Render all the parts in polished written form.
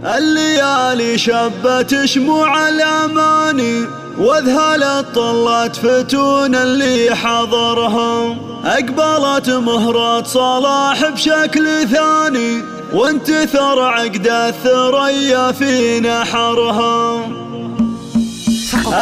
الليالي شبت شموع الأماني واذهلت طلت فتون اللي حضرهم، أقبلت مهرة صلاح بشكل ثاني وانتثر عقد الثريا في نحرهم.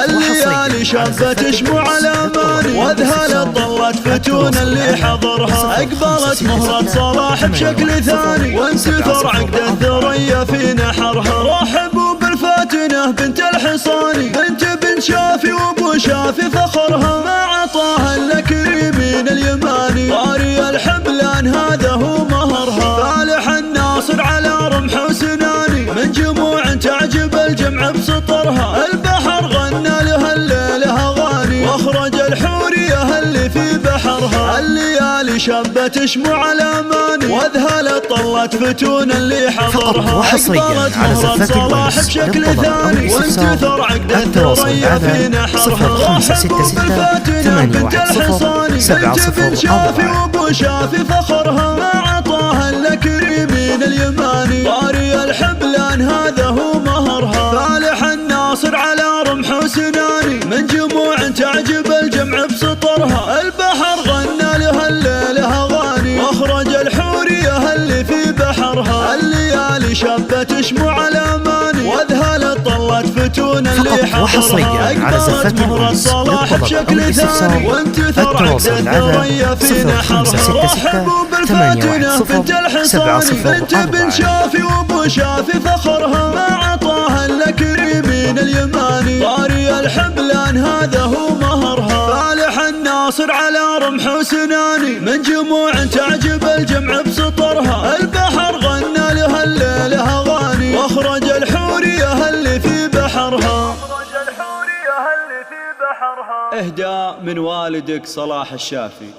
الليالي شبت شموع الأماني واذهلت طلت فتون اللي حضرها، أقبلت مهرة صلاح بشكل ثاني وانتثر عقد الثريا في نحرها. رحبوا بالفاتنة بنت الحصاني بنت بن شافي وابو شافي فخرها، ما عطاها الا كريمين اليماني طاري الحبلان هذا هو مهرها. فالح الناصر على رمح وسناني من جموع تعجب الجمع بسطرها، البحر غنى لها الليلة أغاني واخرج الحورية اللي في بحرها. الليالي شبت شموع الأماني واذهلت طلت فتون اللي حضرها، أقبلت مهرة صلاح بشكل ثاني وانتثر عقد الثريا في نحرها. رحبوا بالفاتنة بنت الحصاني بنت بن شافي وابو شافي فخرها، ما عطاها الا كريمين اليماني طاري الحبلان هذا هو مهرها. فالح الناصر على رمح وسناني من جموع تعجب الجمع بسطرها، البحر غنى لها الليلة أغاني واخرج الحورية اللي في بحرها. الليالي شبت شموع الأماني واذهلت طلت فتون اللي حضرها، أقبلت مهرة صلاح بشكل ثاني وانتثر عقد الثريا في نحرها. رحبوا بالفاتنة بنت الحصاني بنت بن شافي وابو شافي فخرها، ما عطاها الا كريمين اليماني طاري الحبلان هذا هو مهرها. فالح الناصر على رمح وسناني من جموع تعجب الجمع بسطرها، البحر غنى لها الليلة أغاني واخرج الحورية اللي في بحرها. اهداء من والدك صلاح الشافي.